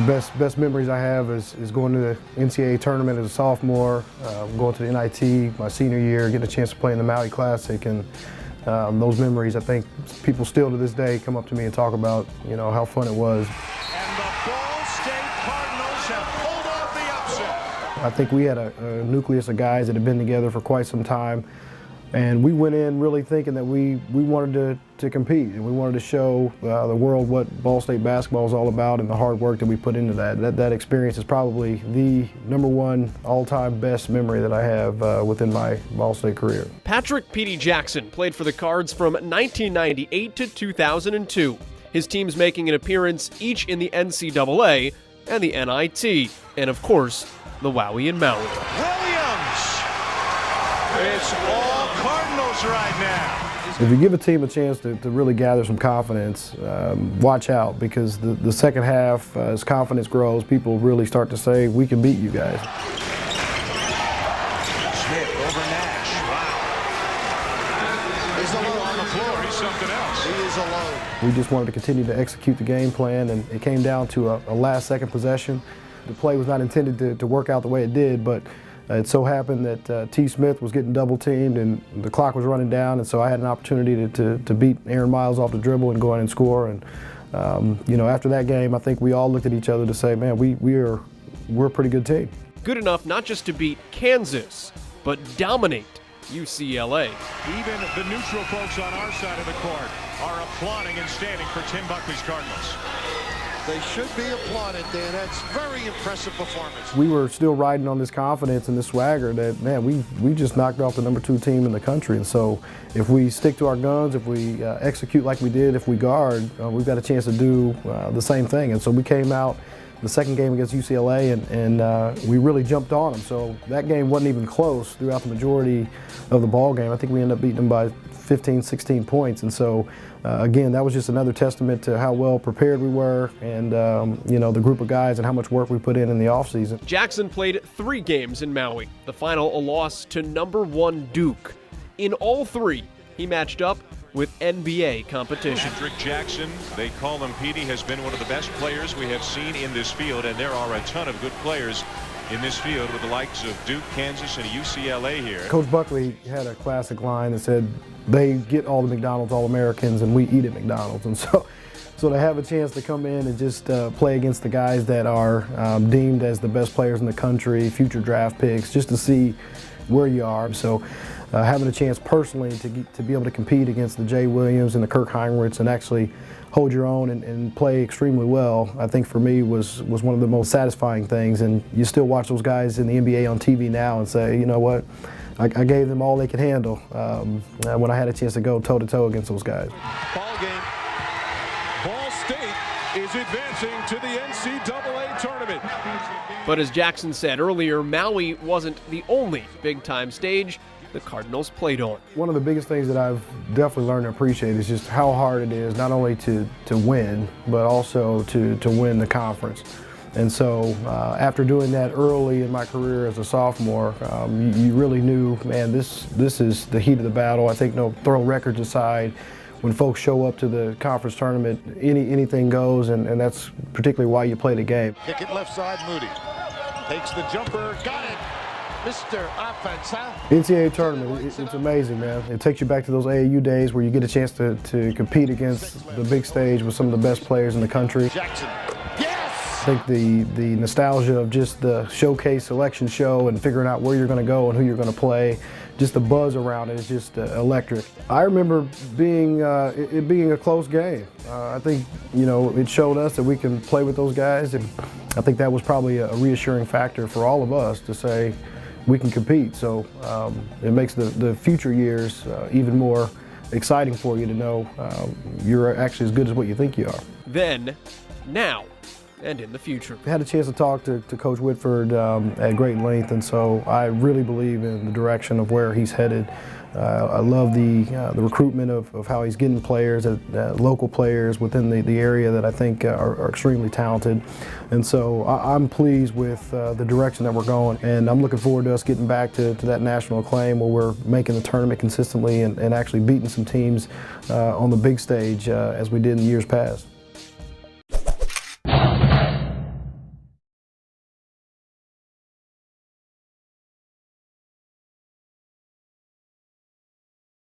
The best memories I have is going to the NCAA Tournament as a sophomore, going to the NIT my senior year, getting a chance to play in the Maui Classic, and those memories, I think people still to this day come up to me and talk about, how fun it was. And the Ball State Cardinals have pulled off the upset. I think we had a nucleus of guys that had been together for quite some time, and we went in really thinking that we wanted to compete, and we wanted to show the world what Ball State basketball is all about and the hard work that we put into that. That experience is probably the #1 all-time best memory that I have within my Ball State career. Petie Jackson played for the Cards from 1998 to 2002. His teams making an appearance each in the NCAA and the NIT, and of course, the Wowie and Maui. Williams! It's all Cardinals right now. If you give a team a chance to really gather some confidence, watch out, because the second half, as confidence grows, people really start to say, we can beat you guys. Smith over Nash. Wow. He's alone on the floor. He's something else. He is alone. We just wanted to continue to execute the game plan, and it came down to a last-second possession. The play was not intended to work out the way it did, but it so happened that T. Smith was getting double-teamed and the clock was running down, and so I had an opportunity to beat Aaron Miles off the dribble and go in and score. And after that game, I think we all looked at each other to say, man, we're a pretty good team. Good enough not just to beat Kansas, but dominate UCLA. Even the neutral folks on our side of the court are applauding and standing for Tim Buckley's Cardinals. They should be applauded, Dan. That's very impressive performance. We were still riding on this confidence and this swagger that, man, we just knocked off the #2 team in the country. And so if we stick to our guns, if we execute like we did, if we guard, we've got a chance to do the same thing. And so we came out the second game against UCLA and we really jumped on them. So that game wasn't even close throughout the majority of the ball game. I think we ended up beating them by 15, 16 points. And so, again, that was just another testament to how well prepared we were and, the group of guys and how much work we put in the offseason. Jackson played 3 games in Maui, the final a loss to #1 Duke. In all 3, he matched up with NBA competition. Petie Jackson, they call him Petie, has been one of the best players we have seen in this field, and there are a ton of good players in this field with the likes of Duke, Kansas, and UCLA here. Coach Buckley had a classic line that said, they get all the McDonald's All-Americans and we eat at McDonald's. And so to have a chance to come in and just play against the guys that are deemed as the best players in the country, future draft picks, just to see where you are. So having a chance personally to be able to compete against the Jay Williams and the Kirk Heinrichs and actually hold your own and play extremely well, I think for me was one of the most satisfying things. And you still watch those guys in the NBA on TV now and say, you know what, I gave them all they could handle when I had a chance to go toe-to-toe against those guys. Ball game. Ball State is advancing to the NCAA Tournament. But as Jackson said earlier, Maui wasn't the only big-time stage the Cardinals played on. One of the biggest things that I've definitely learned to appreciate is just how hard it is not only to win, but also to win the conference. And so after doing that early in my career as a sophomore, you really knew, man, this is the heat of the battle. I think, throw records aside, when folks show up to the conference tournament, anything goes, and that's particularly why you play the game. Kick it left side, Moody. Takes the jumper, got it. Mr. Offense, huh? NCAA Tournament, it's amazing, man. It takes you back to those AAU days where you get a chance to compete against the big stage with some of the best players in the country. Jackson. Yes! I think the nostalgia of just the showcase selection show and figuring out where you're going to go and who you're going to play, just the buzz around it is just electric. I remember it being a close game. I think, it showed us that we can play with those guys, and I think that was probably a reassuring factor for all of us to say we can compete. So it makes the future years even more exciting for you to know you're actually as good as what you think you are. Then, now, and in the future. I had a chance to talk to Coach Whitford at great length, and so I really believe in the direction of where he's headed. I love the recruitment of how he's getting players, local players within the area that I think are extremely talented. And so I'm pleased with the direction that we're going, and I'm looking forward to us getting back to that national acclaim where we're making the tournament consistently and actually beating some teams on the big stage as we did in years past.